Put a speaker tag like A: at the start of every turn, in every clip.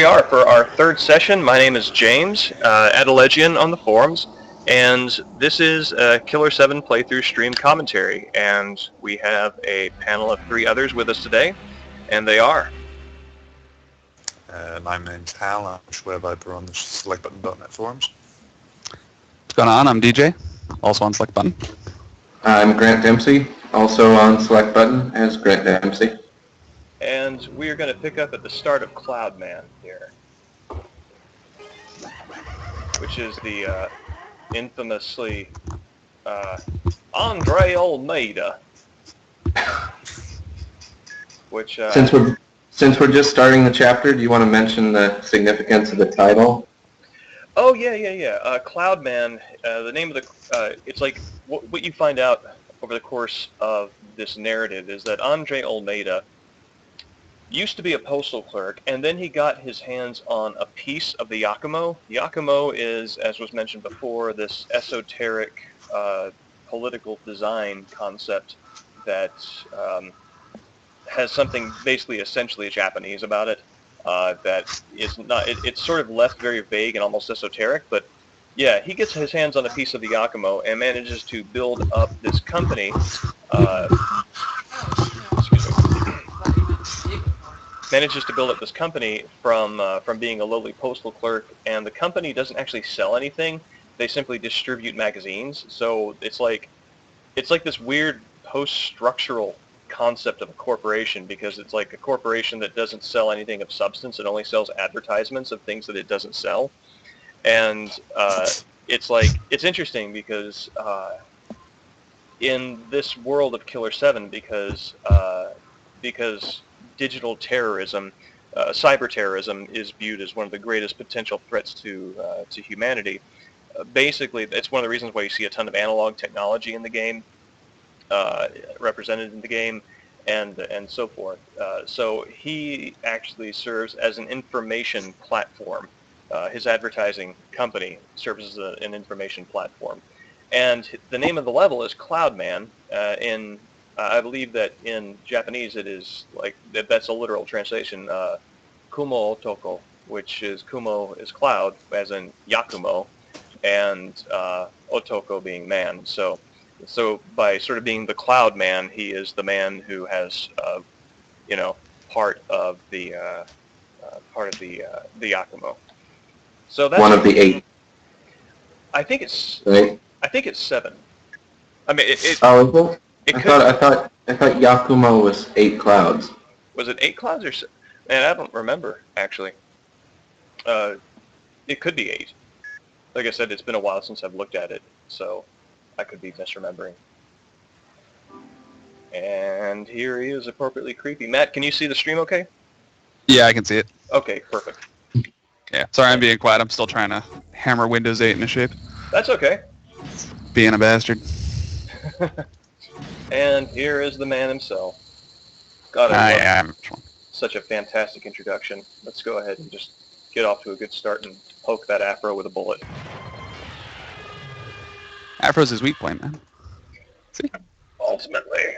A: we are for our third session. My name is James, Adilegian on the forums, and this is a Killer7 playthrough stream commentary, and we have a panel of three others with us today, and they are...
B: My name's Hal, I'm SchwereViper on the SelectButton.net forums.
C: What's going on? I'm DJ, also on Select Button.
D: I'm Grant Dempsey, also on Select Button as Grant Dempsey.
A: And we are going to pick up at the start of CLOUDMAN here, which is the infamously Andre Almeida, which...
D: Since we're just starting the chapter, do you want to mention the significance of the title?
A: Oh, yeah. CLOUDMAN, the name of the... it's like what you find out over the course of this narrative is that Andre Almeida used to be a postal clerk, and then he got his hands on a piece of the Yakumo. Yakumo is, as was mentioned before, this esoteric political design concept that has something basically essentially Japanese about it. That is not, it's sort of left very vague and almost esoteric, but yeah, he gets his hands on a piece of the Yakumo and manages to build up this company. Manages to build up this company from being a lowly postal clerk, and the company doesn't actually sell anything. They simply distribute magazines. So it's like this weird post-structural concept of a corporation, because it's like a corporation that doesn't sell anything of substance. It only sells advertisements of things that it doesn't sell. And it's interesting because in this world of Killer7, because digital terrorism, cyber terrorism, is viewed as one of the greatest potential threats to humanity. Basically, it's one of the reasons why you see a ton of analog technology in the game, represented in the game, and so forth. So he actually serves as an information platform. His advertising company serves as an information platform. And the name of the level is CLOUDMAN. I believe that in Japanese it is like, that's a literal translation, Kumo Otoko, which is Kumo is cloud, as in Yakumo, and Otoko being man. So by sort of being the Cloud Man, he is the man who has, part of the Yakumo. So that's
D: one of the 8.
A: I think it's
D: Right?
A: I think it's 7. I mean,
D: Oh, is it?
A: It
D: I
A: could,
D: thought Yakumo was 8 clouds.
A: was it 8 clouds or 7? Man, I don't remember actually. It could be 8. Like I said, it's been a while since I've looked at it, so I could be misremembering. And here he is, appropriately creepy. Matt, can you see the stream okay?
C: Yeah, I can see it.
A: Okay, perfect.
C: Yeah, sorry I'm being quiet. I'm still trying to hammer Windows 8 into shape.
A: That's okay.
C: Being a bastard.
A: And here is the man himself. God, such a fantastic introduction. Let's go ahead and just get off to a good start and poke that afro with a bullet.
C: Afro's his weak point, man. See?
A: Ultimately.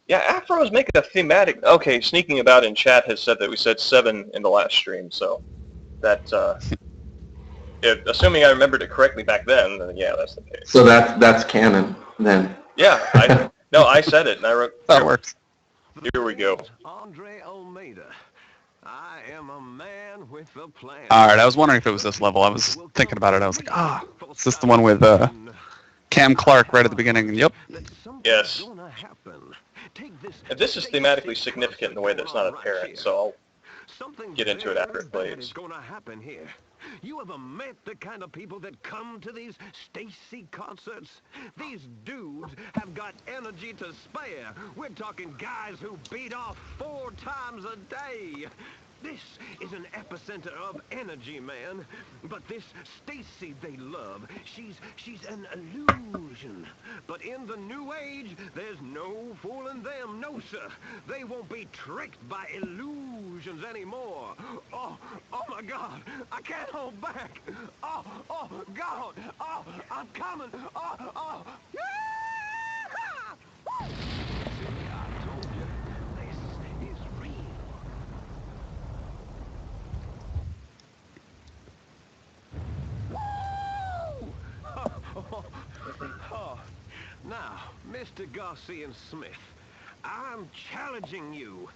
A: Yeah, afros make a thematic... Okay, Sneaking About in chat has said that we said 7 in the last stream, so that... assuming I remembered it correctly back then yeah, that's the case.
D: So that's canon, then.
A: Yeah, I said it, and I wrote...
C: That works.
A: Here we go.
E: Andre Almeida. I am a man with a plan.
C: Alright, I was wondering if it was this level. I was thinking about it. I was like, is this the one with Cam Clark right at the beginning? Yep.
A: Yes. And this is thematically significant in a way that's not apparent, so I'll get into it after it plays.
E: You ever met the kind of people that come to these Stacy concerts? These dudes have got energy to spare. We're talking guys who beat off 4 times a day. This is an epicenter of energy, man. But this Stacy they love, she's an illusion. But in the new age, there's no fooling them. No, sir. They won't be tricked by illusions anymore. Oh my God. I can't hold back. Oh, God. Oh, I'm coming. Oh. Yeah! See, I told you. This is real. Now, Mr. Garcia-Smith, I'm challenging you.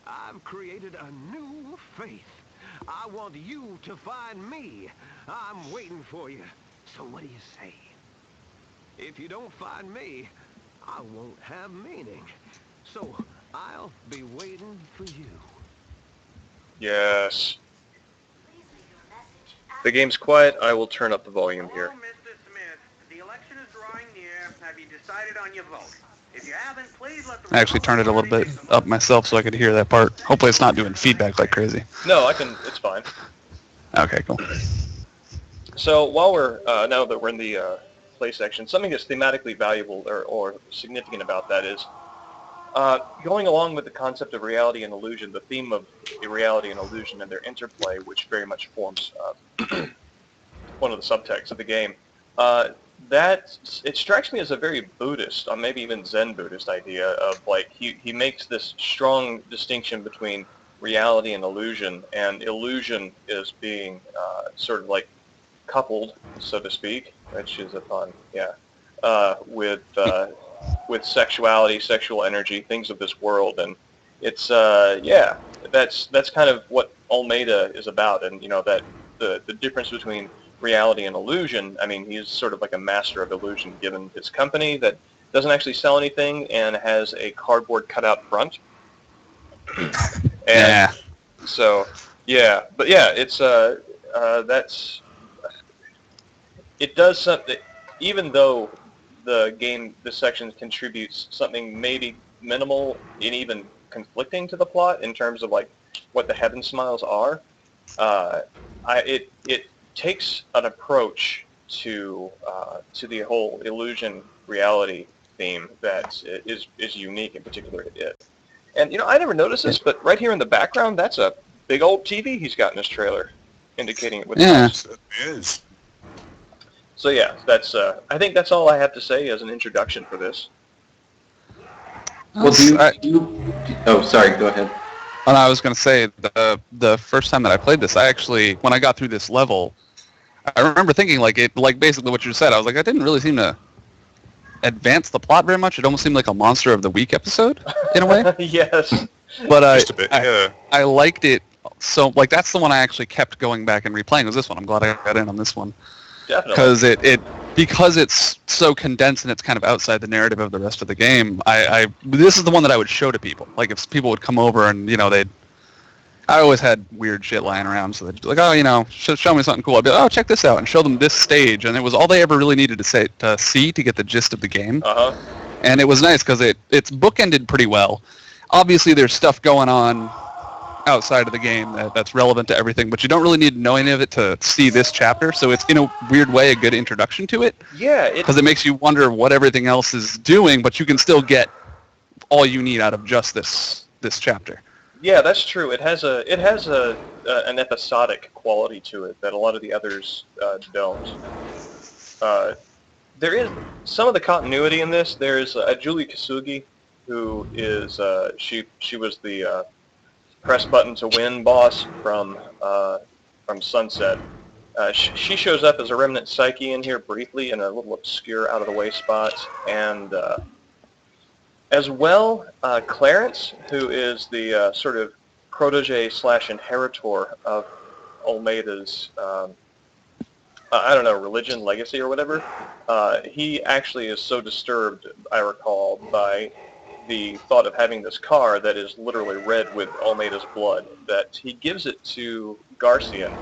E: I've created a new faith. I want you to find me. I'm waiting for you. So what do you say? If you don't find me, I won't have meaning. So I'll be waiting for you.
A: Yes. The game's quiet. I will turn up the volume here.
F: Hello, Mr. Smith. The election is drawing near. Have you decided on your vote? If you haven't, please let the
C: I actually turned it a little bit up myself so I could hear that part. Hopefully it's not doing feedback like crazy.
A: No, I can. It's fine.
C: Okay, cool.
A: So while we're now that we're in the play section, something that's thematically valuable or significant about that is going along with the concept of reality and illusion, the theme of reality and illusion and their interplay, which very much forms one of the subtexts of the game. That it strikes me as a very Buddhist, or maybe even Zen Buddhist idea of like he makes this strong distinction between reality and illusion is being sort of like coupled, so to speak, which is a pun, with sexuality, sexual energy, things of this world, and it's that's kind of what Almeida is about, and that the difference between reality and illusion. I mean, he's sort of like a master of illusion, given his company that doesn't actually sell anything and has a cardboard cutout front. And so, but it's that's it does something. Even though this section contributes something maybe minimal and even conflicting to the plot in terms of like what the Heaven Smiles are, it takes an approach to the whole illusion reality theme that is unique in particular to it. And I never noticed this, but right here in the background, that's a big old TV he's got in his trailer, indicating it with
B: It is.
A: So yeah, that's I think that's all I have to say as an introduction for this.
D: Well, oh, sorry, go ahead.
C: And I was going to say, the first time that I played this, when I got through this level, I remember thinking like basically what you said. I was like, I didn't really seem to advance the plot very much. It almost seemed like a Monster of the Week episode in a way.
A: Yes.
C: But
B: Just a bit, yeah.
C: I liked it. So like that's the one I actually kept going back and replaying. Was this one? I'm glad I got in on this one.
A: Definitely.
C: Because it's so condensed and it's kind of outside the narrative of the rest of the game. This is the one that I would show to people. Like if people would come over and I always had weird shit lying around, so they'd be like, oh, show me something cool. I'd be like, oh, check this out, and show them this stage, and it was all they ever really needed to see to get the gist of the game.
A: Uh-huh.
C: And it was nice because it's bookended pretty well. Obviously, there's stuff going on outside of the game that's relevant to everything, but you don't really need to know any of it to see this chapter, so it's in a weird way a good introduction to it.
A: Yeah.
C: Because it makes you wonder what everything else is doing, but you can still get all you need out of just this chapter.
A: Yeah, that's true. It has an episodic quality to it that a lot of the others don't. There is some of the continuity in this. There's Julie Kasugi, who is she was the press button to win boss from Sunset. She shows up as a remnant psyche in here briefly in a little obscure out of the way spot, and as well, Clarence, who is the sort of protege/inheritor of Almeida's, religion, legacy, or whatever. He actually is so disturbed, I recall, by the thought of having this car that is literally red with Almeida's blood, that he gives it to Garcian,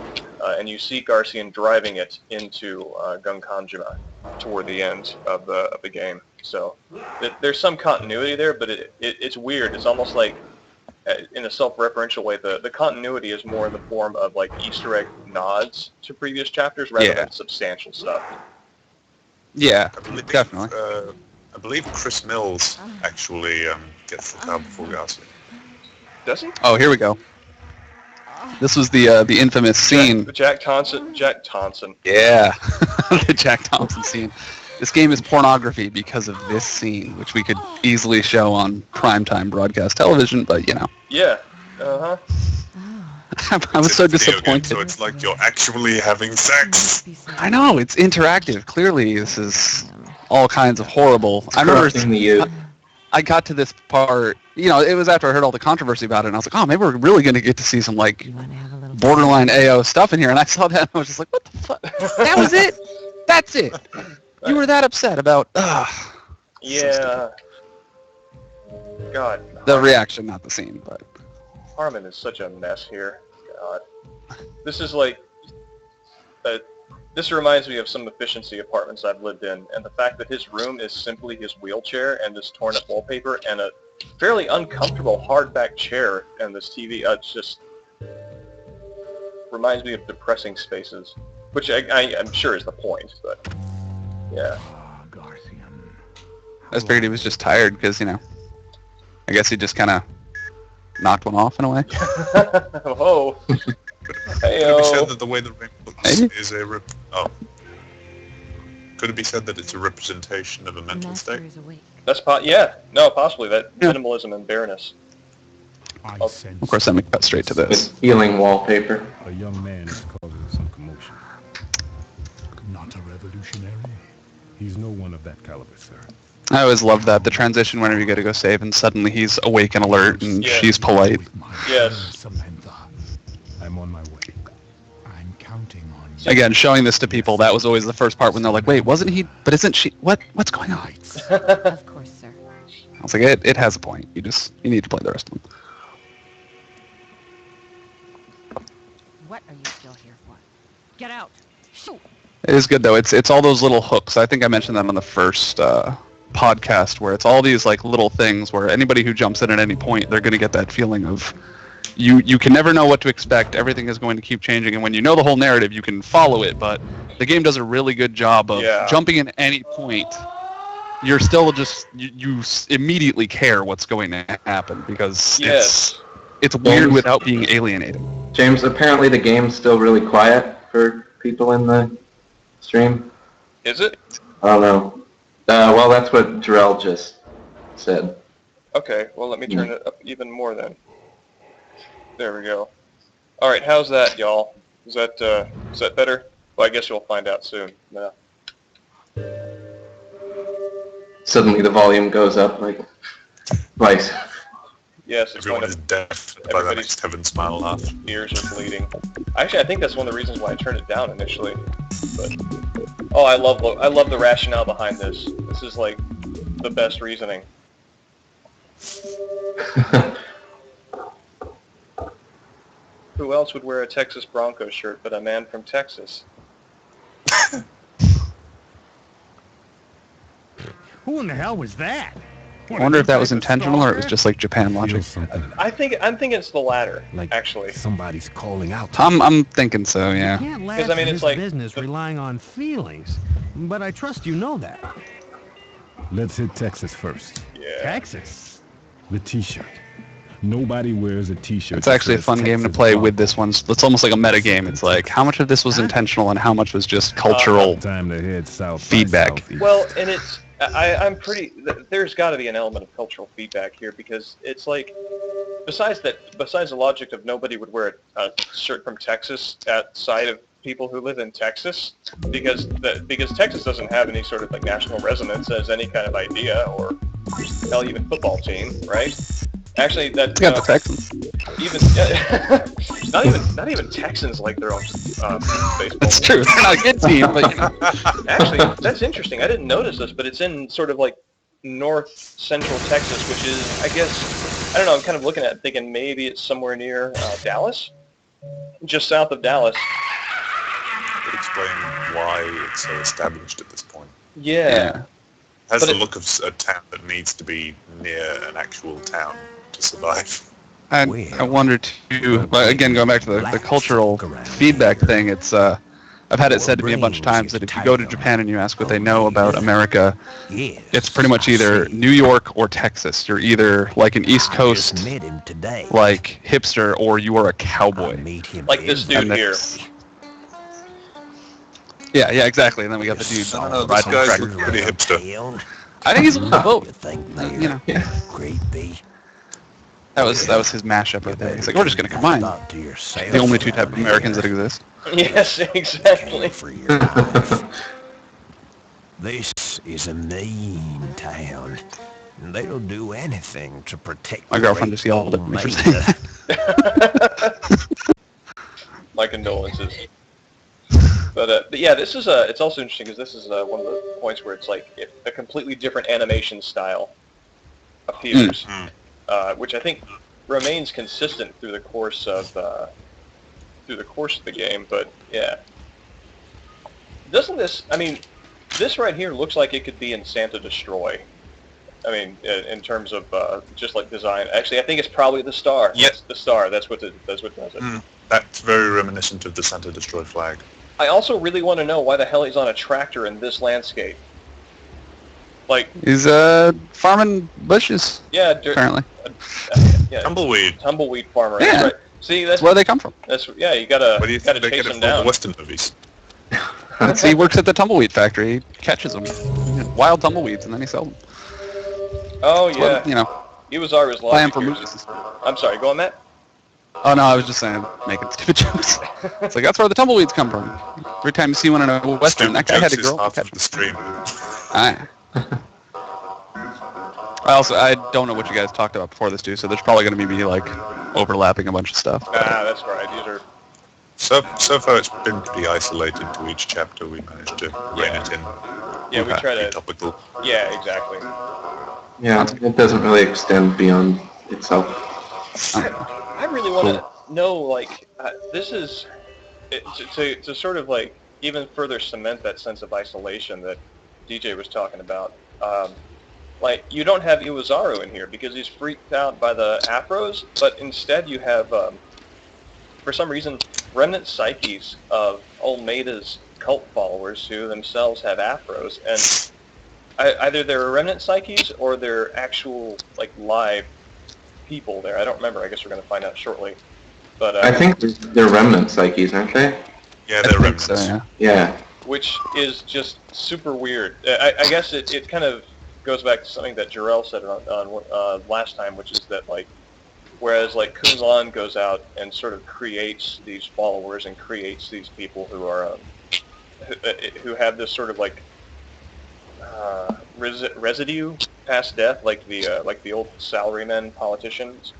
A: and you see Garcian driving it into Gunkanjima toward the end of the game. So there's some continuity there, but it's weird. It's almost like, in a self-referential way, the continuity is more in the form of like Easter egg nods to previous chapters rather than substantial stuff.
C: Yeah, definitely.
B: I believe Chris Mills actually gets the car before Garcia.
A: Does he?
C: Oh, here we go. This was the infamous scene.
A: Jack Thompson.
C: Yeah, the Jack Thompson scene. This game is pornography because of this scene, which we could easily show on primetime broadcast television, but
A: Yeah. Uh-huh.
C: I was so
B: It's a video game,
C: disappointed.
B: so it's like you're actually having sex.
C: I know, it's interactive. Clearly, this is all kinds of horrible. I remember
D: Corrupting the youth.
C: I got to this part, it was after I heard all the controversy about it, and I was like, oh, maybe we're really going to get to see some, like, borderline AO stuff in here, and I saw that, and I was just like, what the fuck? That was it? That's it? You were that upset about,
A: Yeah. God.
C: the reaction, not the scene, but...
A: Harmon is such a mess here. God. This is like... this reminds me of some efficiency apartments I've lived in, and the fact that his room is simply his wheelchair and this torn up wallpaper and a fairly uncomfortable hardback chair and this TV. It's just reminds me of depressing spaces, which I'm sure is the point, but yeah.
C: I just figured he was just tired because, I guess he just kind of knocked one off in a way.
A: Oh.
B: Could it be said that the way the ring looks
C: Maybe?
B: is a Could it be said that it's a representation of a mental state?
A: That's possibly that minimalism and bareness.
C: Of course, that makes cut straight to this.
D: With healing wallpaper.
G: A young man is causing some commotion. Not a revolutionary. He's no one of that caliber, sir.
C: I always love that, the transition whenever you get to go save, and suddenly he's awake and alert, and
A: Yeah.
C: she's polite.
A: Yes.
G: Samantha, I'm on my way. I'm counting on you.
C: Again, showing this to people, that was always the first part when they're like, wait, wasn't he, but isn't she, what's going on?
H: Of course, sir.
C: I was like, it has a point. You need to play the rest of them.
H: What are you still here for? Get out! Shoot!
C: It is good though. It's all those little hooks. I think I mentioned that on the first podcast, where it's all these like little things where anybody who jumps in at any point, they're going to get that feeling of you can never know what to expect. Everything is going to keep changing, and when you know the whole narrative, you can follow it. But the game does a really good job of jumping in any point. You're still just you immediately care what's going to happen because it's weird without being alienating.
D: James, apparently the game's still really quiet for people in the stream.
A: Is it?
D: I don't know. Well, that's what Jarrell just said.
A: Okay, well let me turn it up even more then. There we go. All right, how's that, y'all? Is that better? Well, I guess you'll find out soon. Yeah.
D: Suddenly the volume goes up like twice.
A: Yes, it's
B: Everyone
A: going
B: is
A: to.
B: deafened by that
A: Everybody's
B: next heaven smile laugh.
A: Ears are bleeding. Actually, I think that's one of the reasons why I turned it down initially. But I love the rationale behind this. This is like the best reasoning. Who else would wear a Texas Broncos shirt but a man from Texas?
E: Who in the hell was that?
C: I wonder if that was intentional or it was just like Japan logic.
A: I'm thinking it's the latter,
E: Like
A: actually.
E: somebody's calling out.
C: I'm thinking so,
E: You
C: yeah.
E: can't laugh
A: 'Cause, I mean,
E: at
A: it's
E: this
A: like
E: business
A: the-
E: relying on feelings, but I trust you know that.
G: Let's hit Texas first.
A: Yeah.
E: Texas.
G: The T-shirt. Nobody wears a T-shirt.
C: It's actually a fun game to play with this one. It's almost like a meta game. It's like how much of this was intentional and how much was just cultural
G: Time to head south.
C: feedback.
A: Well, and it's I'm pretty. There's got to be an element of cultural feedback here because it's like, besides the logic of nobody would wear a shirt from Texas outside of people who live in Texas, because Texas doesn't have any sort of like national resonance as any kind of idea or hell even football team, right? Actually, that
C: You got the Texans.
A: not even Texans like their own baseball.
C: That's true. They're not a good team, but
A: Actually, that's interesting. I didn't notice this, but it's in sort of like north central Texas, which is, I guess, I don't know. I'm kind of looking at it thinking maybe it's somewhere near Dallas, just south of Dallas.
B: Could explain why it's so established at this point.
A: Yeah.
B: Has
A: But
B: the
A: it-
B: look of a town that needs to be near an actual town to survive.
C: I wonder too. But again, going back to the cultural feedback thing, it's I've had it said to me a bunch of times that if you go to Japan and you ask what they know about America, it's pretty much either New York or Texas. You're either like an East Coast like hipster, or you are a cowboy.
A: Like this dude
C: And
A: here.
C: that's- Yeah, exactly. And then we got the dude
B: I don't know, this
C: riding the
B: guy's
C: tractor.
B: looking pretty hipster.
C: I think he's a little boat. You know, that was his mashup right there. He's like, we're just gonna combine the only two type of Americans that exist.
A: Yes, exactly.
E: This This is a mean town. They'll do anything to protect
C: My
E: the
C: girlfriend
E: great
C: just yelled at me for
E: Almighty.
C: saying that.
A: My condolences. But yeah, this is it's also interesting because this is one of the points where it's like a completely different animation style appears, which I think remains consistent through the course of the game. But yeah, doesn't this? I mean, this right here looks like it could be in Santa Destroy. I mean, in terms of just like design. Actually, I think it's probably the star.
B: Yes,
A: the star. That's what does it.
B: That's very reminiscent of the Santa Destroy flag.
A: I also really want to know why the hell he's on a tractor in this landscape. Like
C: He's farming bushes.
A: Yeah,
C: apparently.
A: Yeah,
B: Tumbleweed
A: farmer.
C: Yeah.
A: That's right. See,
C: That's where they come from.
A: Yeah. You gotta
B: What do you think they
A: chase
B: get it
A: him
B: from the
A: down.
B: Western movies?
C: He works at the tumbleweed factory. He catches them, wild tumbleweeds, and then he sells them.
A: Oh
C: That's
A: yeah.
C: what, you know,
A: Iwasaru's
C: plan
A: logic
C: for
A: here.
C: movies.
A: I'm sorry. Go on, Matt.
C: Oh no, I was just saying, making stupid jokes. It's like that's where the tumbleweeds come from. Every time you see one in a western, that guy had to
B: Jokes is
C: grow up
B: half
C: and
B: of
C: catch
B: the stream.
C: I don't know what you guys talked about before this too, so there's probably going to be like overlapping a bunch of stuff.
A: That's right. These are.
B: So far it's been pretty isolated to each chapter. We managed to rein it in.
A: Yeah, we try
B: Be
A: to.
B: topical.
A: Yeah, exactly.
D: Yeah, it doesn't really extend beyond itself.
A: I really want to know, like, this is to sort of like even further cement that sense of isolation that DJ was talking about. Like, you don't have Iwasaru in here because he's freaked out by the afros, but instead you have, for some reason, remnant psyches of Olmeida's cult followers who themselves have afros, and either they're remnant psyches or they're actual, like, live people there. I don't remember. I guess we're going to find out shortly. But
D: I think they're remnant psyches, aren't they?
B: Yeah, they're remnants.
C: So, yeah.
D: Yeah.
A: which is just super weird. I guess it kind of goes back to something that Jarrell said on last time, which is that, like, whereas like Kun Lan goes out and sort of creates these followers and creates these people who are who have this sort of like residue past death, like the old salarymen politicians.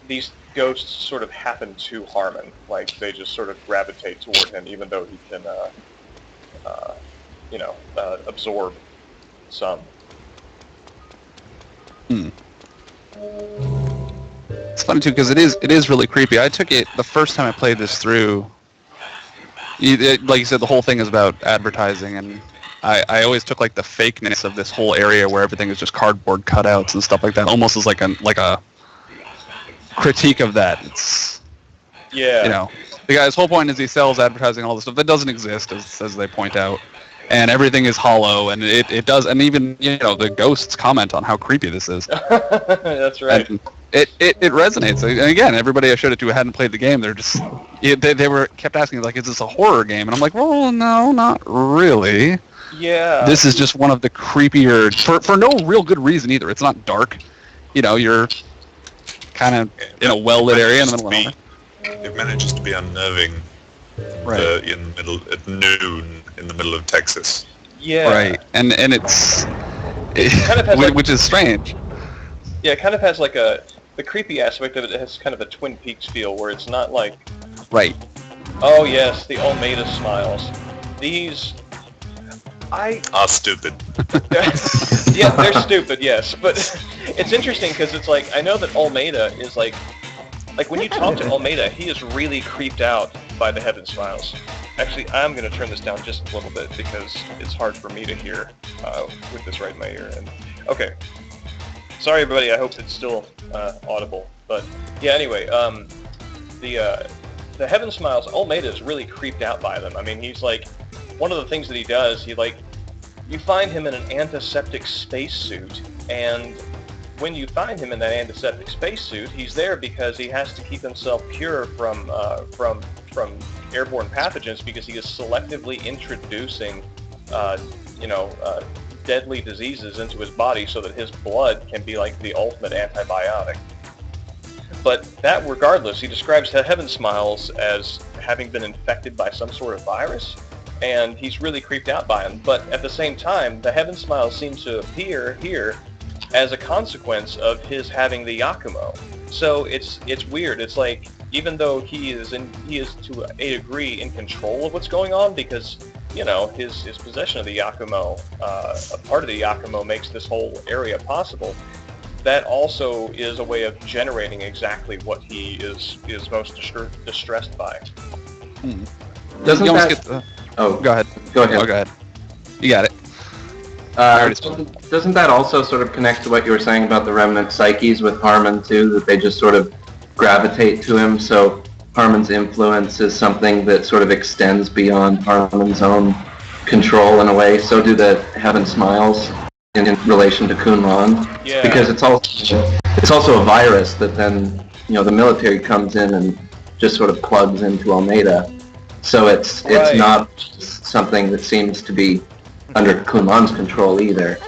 A: These ghosts sort of happen to Harmon, like they just sort of gravitate toward him, even though he can, absorb some.
C: It's funny too because it is really creepy. I took it the first time I played this through. Like you said, the whole thing is about advertising, and I always took like the fakeness of this whole area where everything is just cardboard cutouts and stuff like that, almost as like a critique of that. It's the guy's whole point is he sells advertising and all this stuff that doesn't exist, as they point out, and everything is hollow, and it does, and even the ghosts comment on how creepy this is.
A: That's right.
C: And it resonates. And again, everybody I showed it to hadn't played the game. They're just they were kept asking like, is this a horror game? And I'm like, well, no, not really.
A: Yeah.
C: This is just one of the creepier for no real good reason either. It's not dark. You're kind of in a well-lit area in the middle of nowhere.
B: It manages to be unnerving
C: Right.
B: in the middle at noon in the middle of Texas.
A: Yeah.
C: Right. And it's
A: kind of has
C: which is strange.
A: Yeah, it kind of has like the creepy aspect of it. It has kind of a Twin Peaks feel, where it's not like,
C: Right.
A: oh yes, the Olmeida smiles. These,
B: Are stupid.
A: yeah, they're stupid, yes, but it's interesting because it's like, I know that Olmeida is like when you talk to Olmeida, he is really creeped out by the Heaven Smiles. Actually, I'm going to turn this down just a little bit because it's hard for me to hear with this right in my ear. And okay, sorry everybody, I hope it's still audible. But yeah, anyway, the Heaven Smiles, Olmeida is really creeped out by them. I mean, he's like, one of the things that he does, you find him in an antiseptic spacesuit, and when you find him in that antiseptic spacesuit, he's there because he has to keep himself pure from airborne pathogens, because he is selectively introducing, deadly diseases into his body so that his blood can be like the ultimate antibiotic. But that regardless, he describes Heaven Smiles as having been infected by some sort of virus. and he's really creeped out by him. But at the same time, the Heaven Smile seems to appear here as a consequence of his having the Yakumo. So it's weird. It's like, even though he is to a degree in control of what's going on, because his possession of the Yakumo, a part of the Yakumo makes this whole area possible. That also is a way of generating exactly what he is most distressed by.
D: Doesn't
C: you almost
D: that...
C: get the...
D: Oh,
C: Go ahead.
D: Go ahead.
C: Oh, go ahead. You got it.
D: Doesn't that also sort of connect to what you were saying about the remnant psyches with Harmon too, that they just sort of gravitate to him? So Harmon's influence is something that sort of extends beyond Harmon's own control in a way. So do the Heaven Smiles in relation to Kunlun, because it's also a virus that then the military comes in and just sort of plugs into Almeida. So it's not something that seems to be under Kunlun's control either.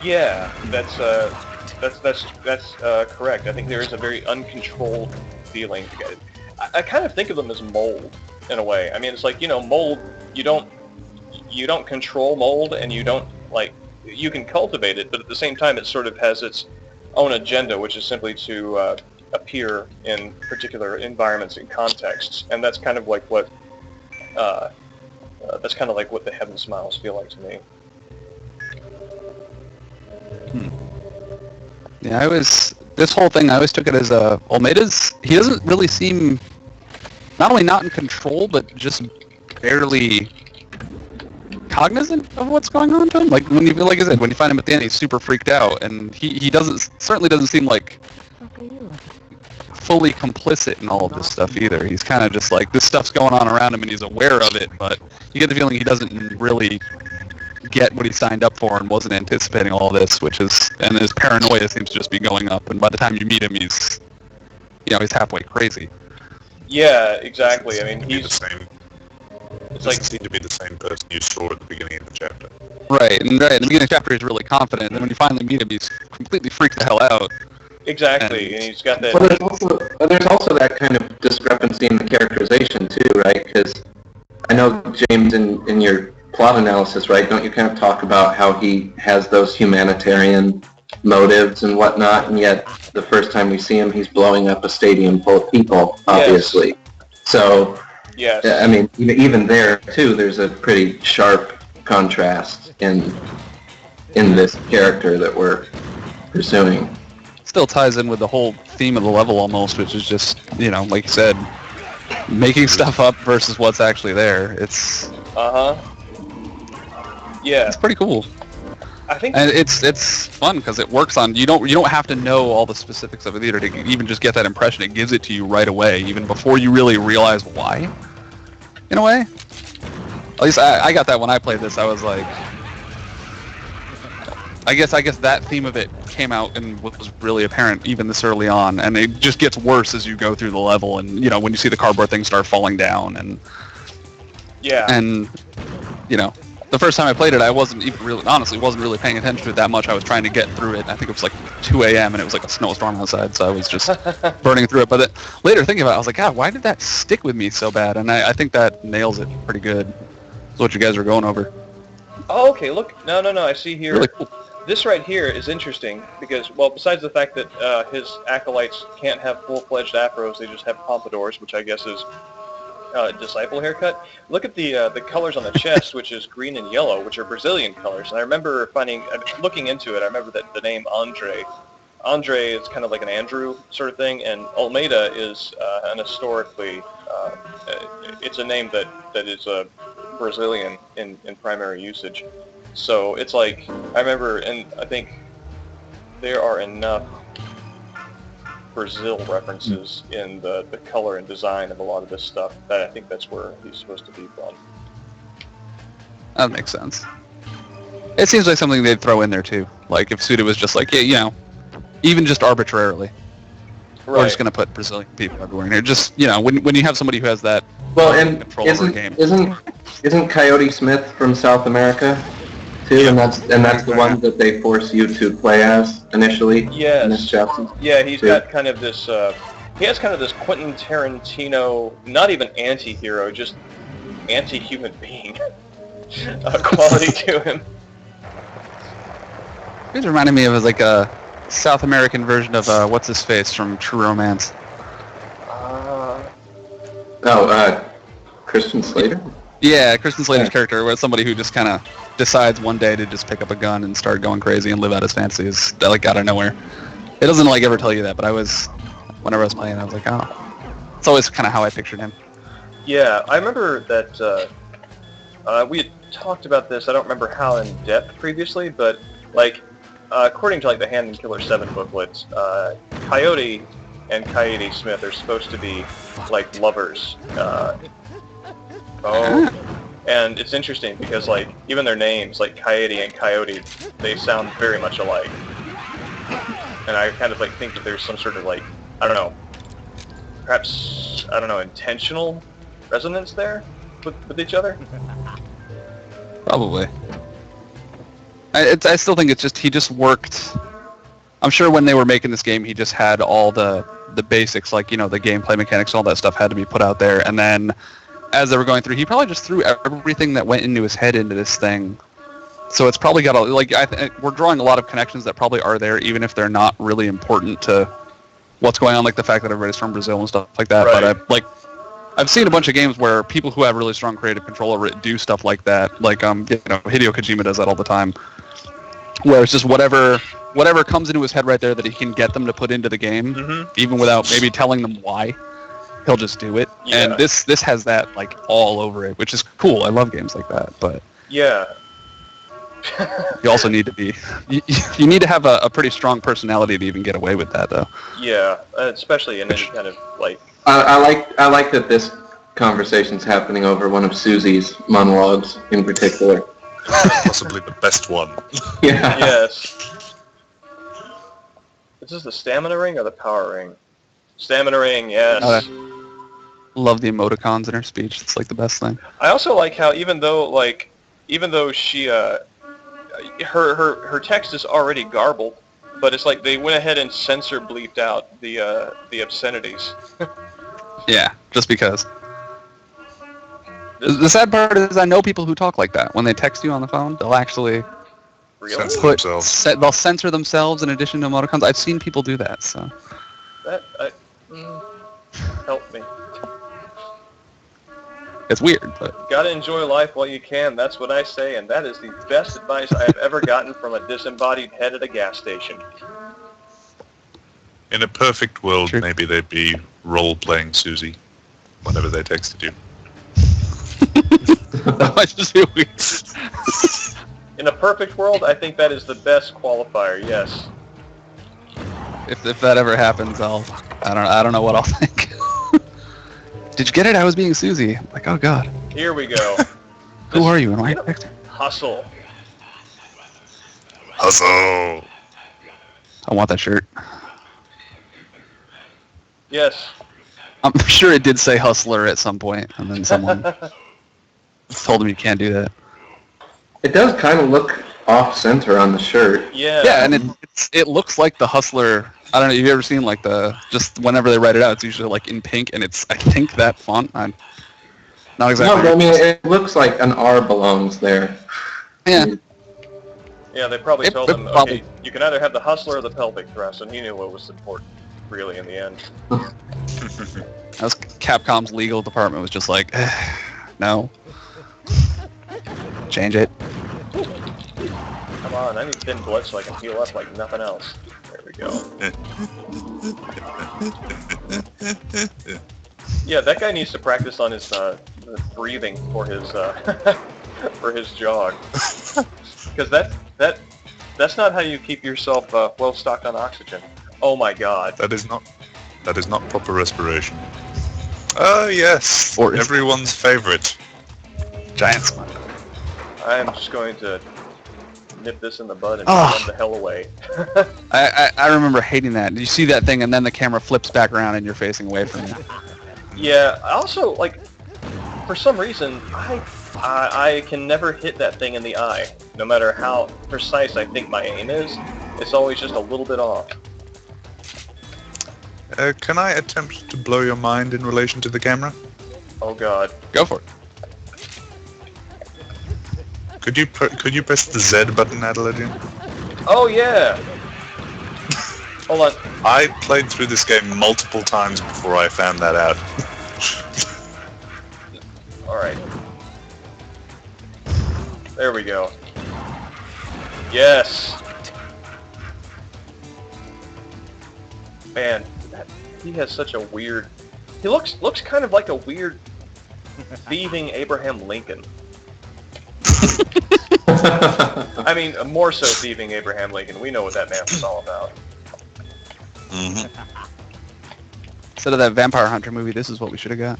A: Yeah, that's correct. I think there is a very uncontrolled feeling to get it. I kind of think of them as mold in a way. I mean, it's like, mold, you don't control mold, and you don't, you can cultivate it, but at the same time it sort of has its own agenda, which is simply to appear in particular environments and contexts, and that's kind of like what the Heaven Smiles feel like to me.
C: Yeah, this whole thing, I always took it as Almeida's, he doesn't really seem not only not in control, but just barely cognizant of what's going on to him. Like when I said, when you find him at the end, he's super freaked out, and he certainly doesn't seem like fully complicit in all of this stuff either. He's kind of just like, this stuff's going on around him and he's aware of it, but you get the feeling he doesn't really get what he signed up for and wasn't anticipating all this, and his paranoia seems to just be going up, and by the time you meet him, he's halfway crazy.
A: Yeah, exactly. I mean,
B: he's the same. It doesn't seem to be the same person you saw at the beginning of the chapter.
C: Right, in the beginning of the chapter he's really confident, and then when you finally meet him, he's completely freaked the hell out.
A: Exactly, and he's got that...
D: Well, there's also that kind of discrepancy in the characterization too, right? Because I know, James, in your plot analysis, right, don't you kind of talk about how he has those humanitarian motives and whatnot, and yet the first time we see him, he's blowing up a stadium full of people, obviously. Yes. So, yes. I mean, even there, too, there's a pretty sharp contrast in this character that we're pursuing.
C: Still ties in with the whole theme of the level almost, which is just, like you said, making stuff up versus what's actually there. It's...
A: Yeah.
C: It's pretty cool.
A: I think...
C: And it's fun because it works on... You don't have to know all the specifics of it either to even just get that impression. It gives it to you right away, even before you really realize why, in a way. At least I got that when I played this. I was like... I guess that theme of it came out and was really apparent even this early on, and it just gets worse as you go through the level, and when you see the cardboard things start falling down, and the first time I played it, I wasn't really paying attention to it that much. I was trying to get through it. I think it was like 2 a.m. and it was like a snowstorm outside, so I was just burning through it. But later thinking about it, I was like, God, why did that stick with me so bad? And I think that nails it pretty good. That's what you guys are going over.
A: Oh, okay. Look, no. I see here.
C: Really cool.
A: This right here is interesting because, well, besides the fact that his acolytes can't have full-fledged afros, they just have pompadours, which I guess is disciple haircut. Look at the colors on the chest, which is green and yellow, which are Brazilian colors. And I remember looking into it, I remember that the name Andre is kind of like an Andrew sort of thing, and Almeida is an historically, it's a name that is Brazilian in primary usage. So it's like, I remember, and I think there are enough Brazil references in the color and design of a lot of this stuff that I think that's where he's supposed to be from.
C: That makes sense. It seems like something they'd throw in there too. Like if Suda was just like, even just arbitrarily. Right. We're just going to put Brazilian people everywhere in here. Just, when you have somebody who has that control over a game.
D: Isn't Coyote Smith from South America? Too, and that's the one that they force you to play as initially.
A: Yes.
D: In this chapter.
A: Yeah, he's got kind of this. He has kind of this Quentin Tarantino, not even anti-hero, just anti-human being quality to him.
C: He's reminding me of like a South American version of what's his face from True Romance.
D: Christian Slater?
C: Yeah, Kristen Slater's character, where somebody who just kind of decides one day to just pick up a gun and start going crazy and live out his fantasies, like out of nowhere. It doesn't like ever tell you that, but whenever I was playing, I was like, oh. It's always kind of how I pictured him.
A: Yeah, I remember that we had talked about this. I don't remember how in depth previously, but like according to like the Hand and Killer7 booklets, Coyote and Coyote Smith are supposed to be like lovers. And it's interesting because like even their names, like Coyote and Coyote, they sound very much alike. And I kind of like think that there's some sort of like, I don't know, perhaps, I don't know, intentional resonance there with each other?
C: Probably. I still think it's just, he just worked, I'm sure when they were making this game, he just had all the basics, like, you know, the gameplay mechanics, all that stuff had to be put out there, and then as they were going through, he probably just threw everything that went into his head into this thing. So it's probably got we're drawing a lot of connections that probably are there, even if they're not really important to what's going on, like the fact that everybody's from Brazil and stuff like that.
A: Right.
C: But I've seen a bunch of games where people who have really strong creative control over it do stuff like that. Like Hideo Kojima does that all the time, where it's just whatever comes into his head right there that he can get them to put into the game, even without maybe telling them why. He'll just do it.
A: Yeah.
C: And this has that like all over it, which is cool. I love games like that, but
A: yeah.
C: you also need to be you need to have a pretty strong personality to even get away with that, though.
A: Yeah, especially in any kind of like.
D: I like that this conversation's happening over one of Susie's monologues in particular.
B: Possibly the best one.
D: Yeah.
A: Yes. Is this the stamina ring or the power ring? Stamina ring, yes.
C: Love the emoticons in her speech. It's like the best thing.
A: I also like how even though she her text is already garbled, but it's like they went ahead and censor bleeped out the obscenities.
C: Yeah, just because. The sad part is I know people who talk like that. When they text you on the phone, they'll actually
A: Really?
C: they'll censor themselves in addition to emoticons. I've seen people do that, so.
A: Help me.
C: It's weird, but...
A: Gotta enjoy life while you can, that's what I say, and that is the best advice I have ever gotten from a disembodied head at a gas station.
B: In a perfect world,
C: Sure.
B: maybe they'd be role-playing Susie whenever they texted you.
C: That might just be weird.
A: In a perfect world, I think that is the best qualifier, yes.
C: If that ever happens, I don't know what I'll think. Did you get it? I was being Susie. Like, oh god.
A: Here we go.
C: Who are you and why are you texting?
A: Hustle.
B: Hustle!
C: I want that shirt.
A: Yes.
C: I'm sure it did say hustler at some point, and then someone told him you can't do that.
D: It does kind of look off-center on the shirt.
A: Yeah.
C: Yeah, and it looks like the hustler. I don't know. Have you ever seen like just whenever they write it out, it's usually like in pink, and it's I think that font. I'm not exactly.
D: No, but I mean, it looks like an R belongs there.
C: Yeah.
A: Yeah, they probably
C: It-
A: told
C: it
A: him,
C: probably-
A: okay, you can either have the hustler or the pelvic thrust, and he knew what was important, really, in the end.
C: That was Capcom's legal department was just like, no, change it.
A: Come on, I need thin blood so I can heal up like nothing else. There we go. Yeah, that guy needs to practice on his breathing for his for his jog, because that's not how you keep yourself well stocked on oxygen. Oh my God.
B: That is not proper respiration. Oh yes,
C: Or is-
B: everyone's favorite.
C: Giant smile.
A: I'm just going to nip this in the bud and
C: Ah.
A: run the hell away.
C: I remember hating that. You see that thing, and then the camera flips back around, and you're facing away from it.
A: Yeah. Also, like, for some reason, I can never hit that thing in the eye, no matter how precise I think my aim is. It's always just a little bit off.
B: Can I attempt to blow your mind in relation to the camera?
A: Oh God.
C: Go for it.
B: Could you press the Z button, Adilegian?
A: Oh yeah. Hold on.
B: I played through this game multiple times before I found that out.
A: All right. There we go. Yes. Man, he has such a weird. He looks kind of like a weird thieving Abraham Lincoln. I mean, more so thieving Abraham Lincoln. We know what that man was all about.
B: Mm-hmm.
C: Instead of that Vampire Hunter movie, this is what we should have got.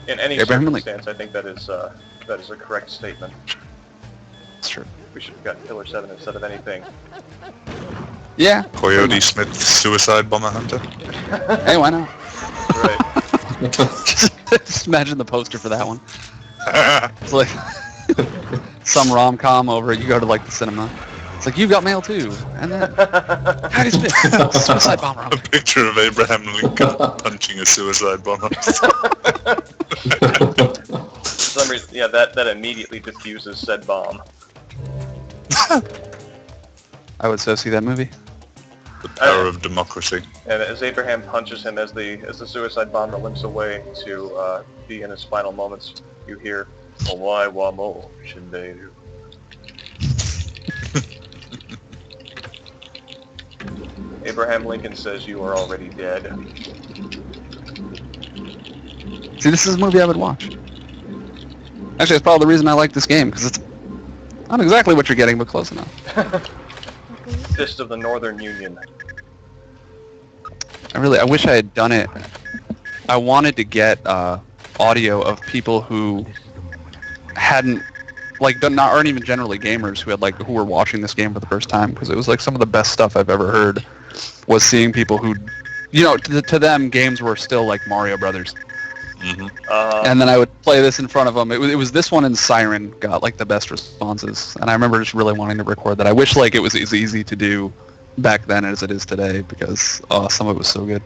A: In any
C: Abraham
A: circumstance, I think that is a correct statement.
C: It's true.
A: We should have got Killer7 instead of anything.
C: Yeah.
B: Coyote Smith, Suicide Bomber Hunter.
C: Hey, why not?
A: Right.
C: Just imagine the poster for that one. It's like some rom-com over. You go to like the cinema. It's like, you've got mail too. And then Coyote Smith, Suicide Bomber.
B: A picture of Abraham Lincoln punching a suicide bomber.
A: For some reason, yeah, that immediately diffuses said bomb.
C: I would so see that movie.
B: The power of democracy.
A: And as Abraham punches him, as the suicide bomber limps away to be in his final moments, you hear, "Omae wa mo shinderu." Abraham Lincoln says you are already dead.
C: See, this is a movie I would watch. Actually, it's probably the reason I like this game, because it's not exactly what you're getting, but close enough.
A: Fist of the Northern Union.
C: I wish I had done it. I wanted to get audio of people who hadn't, aren't even generally gamers, who were watching this game for the first time, because it was like some of the best stuff I've ever heard was seeing people who, to them, games were still like Mario Brothers.
B: Mm-hmm.
C: And then I would play this in front of them. It was this one and Siren got like the best responses, and I remember just really wanting to record that. I wish it was as easy to do back then as it is today, because some of it was so good.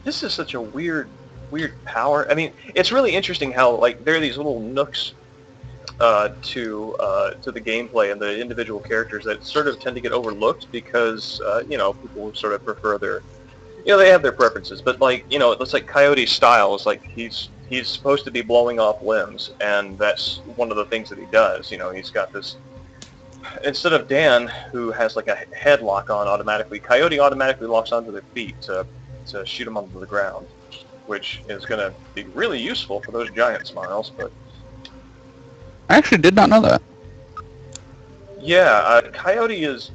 A: This is such a weird power. I mean, it's really interesting how there are these little nooks to the gameplay and the individual characters that sort of tend to get overlooked because people sort of prefer their, they have their preferences. But it's like Coyote's style is like he's supposed to be blowing off limbs, and that's one of the things that he does. He's got this. Instead of Dan, who has like a head lock on automatically, Coyote automatically locks onto their feet to shoot them onto the ground, which is going to be really useful for those giant smiles. But
C: I actually did not know that.
A: yeah, Coyote is.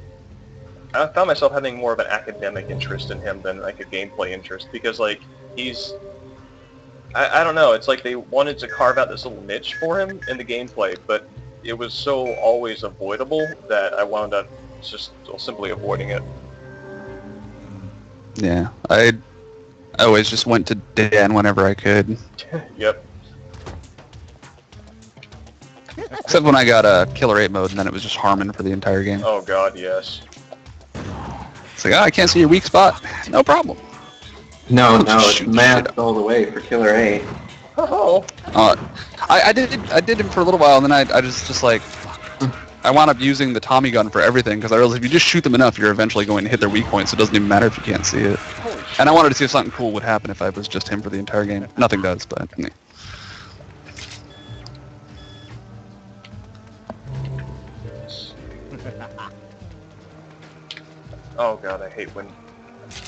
A: I found myself having more of an academic interest in him than like a gameplay interest, because he's. I don't know. It's like they wanted to carve out this little niche for him in the gameplay, but it was so always avoidable that I wound up just simply avoiding it.
C: Yeah, I always just went to Dan whenever I could.
A: Yep.
C: Except when I got a Killer 8 mode, and then it was just Harmon for the entire game.
A: Oh god, yes.
C: It's like, I can't see your weak spot. No problem.
D: No, it's masked all the way for Killer 8.
A: Oh.
C: I did him for a little while, and then I just like, I wound up using the Tommy gun for everything, because I realized if you just shoot them enough, you're eventually going to hit their weak points. So it doesn't even matter if you can't see it. And I wanted to see if something cool would happen if I was just him for the entire game. Nothing does, but.
A: Oh god, I hate when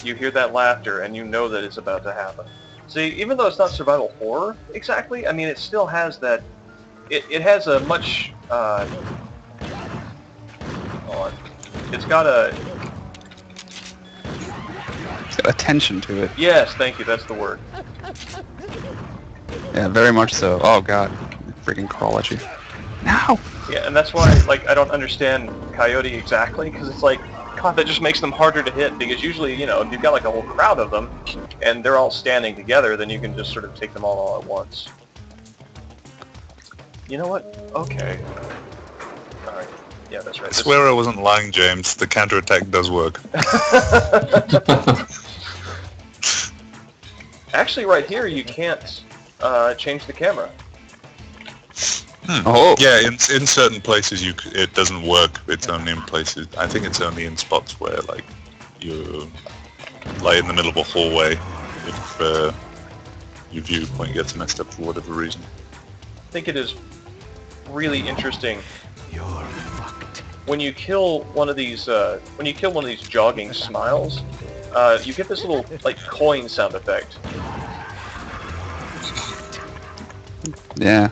A: you hear that laughter and you know that it's about to happen. See, even though it's not survival horror exactly, I mean, it still has that. It has a much. Hold on. It's got a
C: tension to it.
A: Yes, thank you. That's the word.
C: Yeah, very much so. Oh god, freaking crawl at you. No.
A: Yeah, and that's why I don't understand Coyote exactly, because it's like, God, that just makes them harder to hit, because usually, if you've got like a whole crowd of them and they're all standing together, then you can just sort of take them all at once. You know what? Okay. Alright. Yeah, that's right.
B: I swear I wasn't lying, James. The counterattack does work.
A: Actually, right here, you can't change the camera.
C: Oh.
B: Yeah, in certain places it doesn't work. It's only in places. I think it's only in spots where like you're like in the middle of a hallway. If your viewpoint gets messed up for whatever reason.
A: I think it is really interesting
E: You're fucked.
A: when you kill one of these jogging smiles. You get this little like coin sound effect.
C: Yeah,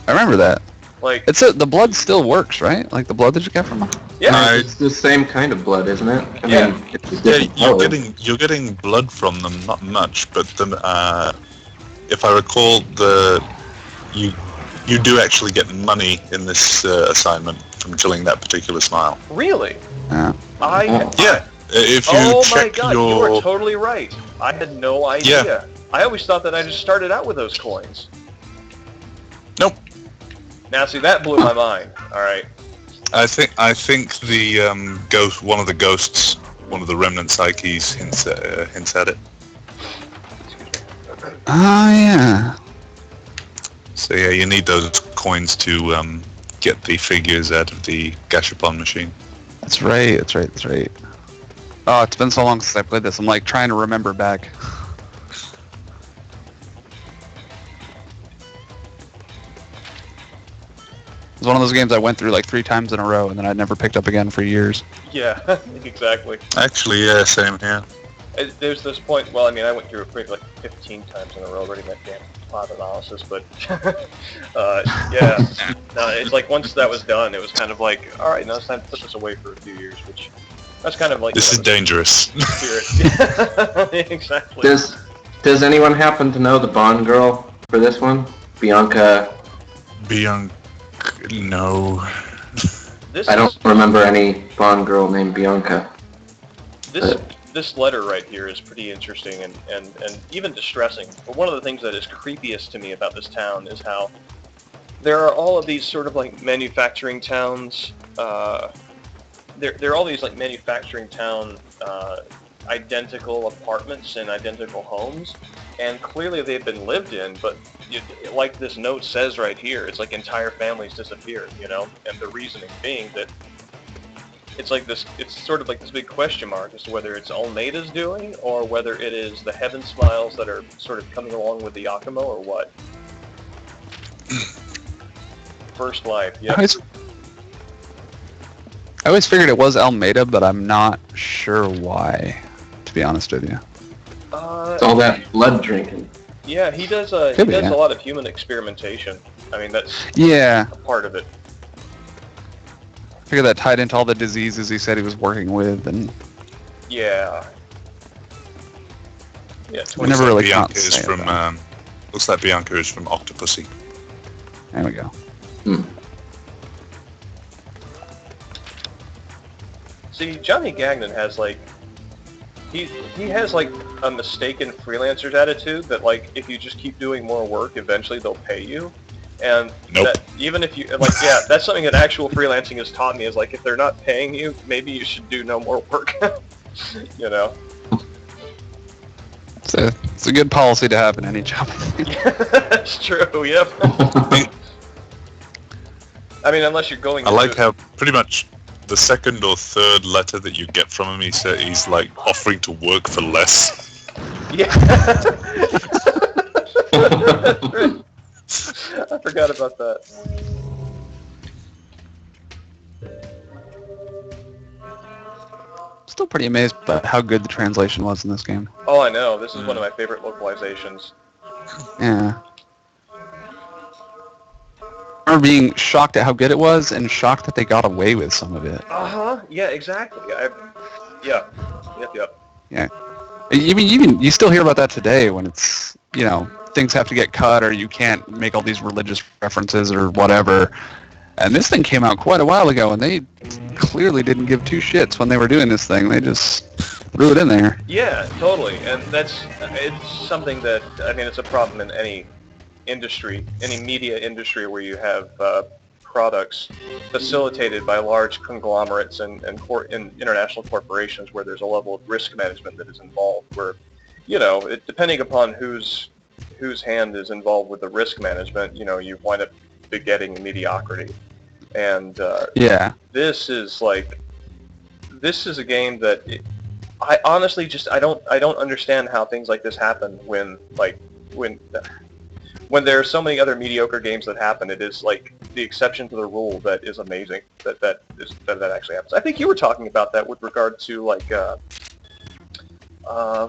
C: I remember that.
A: Like
C: The blood still works, right? Like the blood that you get from them.
A: yeah,
D: It's the same kind of blood, isn't it? I
A: Yeah.
D: mean, it's a
B: Yeah,
D: different color.
B: you're getting blood from them, not much, but if I recall, you do actually get money in this assignment from killing that particular smile.
A: really.
C: Yeah.
B: Yeah, if you
A: Oh my
B: check
A: god, you
B: your
A: are totally right. I had no idea. I always thought that I just started out with those coins.
B: Nope.
A: Now see, that blew my mind. All right.
B: I think the ghost, one of the ghosts, one of the remnant psyches hints at it.
C: Oh yeah.
B: So yeah, you need those coins to get the figures out of the gashapon machine.
C: That's right. Oh, it's been so long since I played this. I'm like trying to remember back. It's one of those games I went through like 3 times in a row, and then I never picked up again for years.
A: Yeah, exactly.
B: Actually, yeah, same here.
A: There's this point. Well, I mean, I went through it pretty like 15 times in a row, reading that damn plot analysis. But yeah, no, it's like once that was done, it was kind of like, all right, now it's time to put this away for a few years. Which that's kind of like
B: This is dangerous.
A: spirit. Exactly.
D: Does anyone happen to know the Bond girl for this one? Bianca.
B: No.
D: I don't remember any Bond girl named Bianca.
A: This letter right here is pretty interesting and even distressing. But one of the things that is creepiest to me about this town is how there are all of these sort of like manufacturing towns. There are all these like manufacturing town identical apartments and identical homes, and clearly they've been lived in, but like this note says right here, it's like entire families disappeared, you know, and the reasoning being that it's like this, it's sort of like this big question mark as to whether it's Almeida's doing or whether it is the Heaven Smiles that are sort of coming along with the Yakimo or what. First Life, yep.
C: I always figured it was Almeida, but I'm not sure why, to be honest with you.
D: It's all that blood drinking.
A: Yeah, he does a lot of human experimentation. I mean, that's
C: Yeah.
A: a part of it.
C: I figured that tied into all the diseases he said he was working with, and
A: Yeah. Yeah,
C: we never really
B: Bianca
C: can't
B: is
C: say
B: from.
C: about
B: Looks like Bianca is from Octopussy.
C: There we go.
A: See, Johnny Gagnon has like he has like a mistaken freelancer's attitude that like if you just keep doing more work, eventually they'll pay you. And
B: Nope.
A: that even if you like, yeah, that's something that actual freelancing has taught me is like if they're not paying you, maybe you should do no more work. You know.
C: It's a good policy to have in any job.
A: That's true. Yep. I mean, unless you're going.
B: I like how pretty much the second or third letter that you get from him, he said he's like offering to work for less.
A: Yeah. I forgot about that.
C: Still pretty amazed by how good the translation was in this game.
A: Oh, I know. This is one of my favorite localizations.
C: Yeah. I remember being shocked at how good it was and shocked that they got away with some of it.
A: Uh-huh. Yeah, exactly. Yeah. Yep.
C: Yeah. I mean, you still hear about that today when it's, you know, things have to get cut or you can't make all these religious references or whatever. And this thing came out quite a while ago, and they clearly didn't give two shits when they were doing this thing. They just threw it in there.
A: Yeah, totally. And it's something that, I mean, it's a problem in any industry, any media industry where you have products facilitated by large conglomerates and international corporations where there's a level of risk management that is involved where, you know, depending upon whose hand is involved with the risk management, you know, you wind up begetting mediocrity. And
C: Yeah.
A: this is a game that I honestly I don't understand how things like this happen when there are so many other mediocre games that happen. It is like the exception to the rule that is amazing that actually happens. I think you were talking about that with regard to like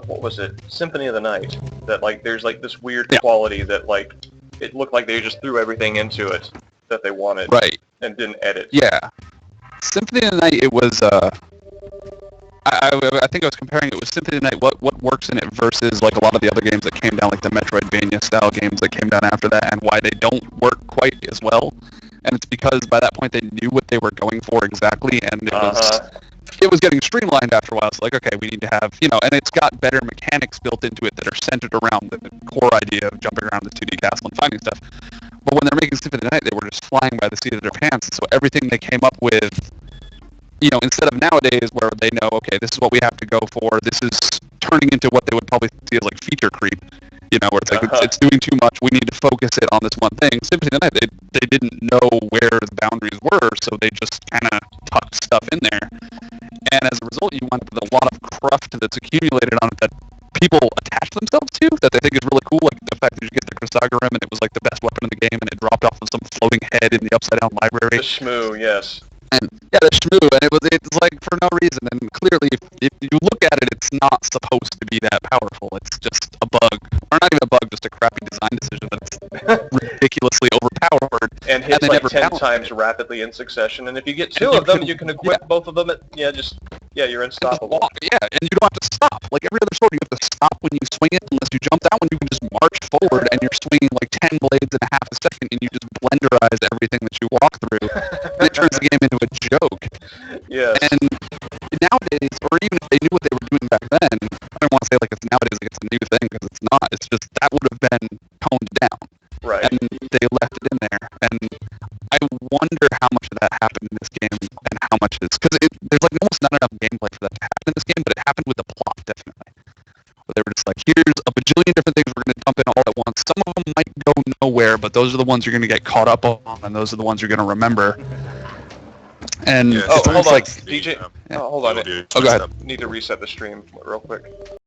A: what was it, Symphony of the Night, that like there's like this weird quality that like it looked like they just threw everything into it that they wanted,
C: right,
A: and didn't edit.
C: Yeah, Symphony of the Night, it was I think I was comparing it with Symphony of the Night, what works in it versus like a lot of the other games that came down, like the Metroidvania style games that came down after that, and why they don't work quite as well. And it's because by that point they knew what they were going for exactly, and it was getting streamlined after a while. It's like, okay, we need to have, and it's got better mechanics built into it that are centered around the core idea of jumping around the 2D castle and finding stuff. But when they're making Symphony of the Night, they were just flying by the seat of their pants. So everything they came up with, instead of nowadays where they know, okay, this is what we have to go for, this is turning into what they would probably see as like feature creep, where it's like it's doing too much, we need to focus it on this one thing. Symphony of the Night, they didn't know where the boundaries were, so they just kind of tucked stuff in there. And as a result, you wind up with a lot of cruft that's accumulated on it that people attach themselves to, that they think is really cool, like the fact that you get the Chrysaga Rim and it was like the best weapon in the game and it dropped off of some floating head in the Upside Down Library.
A: The shmoo, yes.
C: And yeah, the shmoo, and it's like for no reason, and clearly if you look at it, it's not supposed to be that powerful. It's just a bug, or not even a bug, just a crappy design decision that's ridiculously overpowered.
A: And hits like 10 times rapidly in succession, and if you get two of them, you can equip both of them at, you're unstoppable.
C: Yeah, and you don't have to stop. Like every other sword, you have to stop when you swing it, unless you jump. That one, you can just march forward, and you're swinging like 10 blades in a half a second, and you just blenderize everything that you walk through. And it turns the game into a joke.
A: Yes.
C: And nowadays, or even if they knew what they were doing back then, I don't want to say like it's nowadays, like it's a new thing, because it's not. It's just that would have been toned down.
A: Right.
C: And they left it in there. And I wonder how much of that happened in this game, and how much it's because there's like almost not enough gameplay for that to happen in this game, but it happened with the plot, definitely. Where they were just like, here's a bajillion different things we're going to dump in all at once. Some of them might go nowhere, but those are the ones you're going to get caught up on, and those are the ones you're going to remember. And
A: hold on,
C: like
A: DJ. Hold on.
C: Oh, go ahead.
A: Need to reset the stream real quick.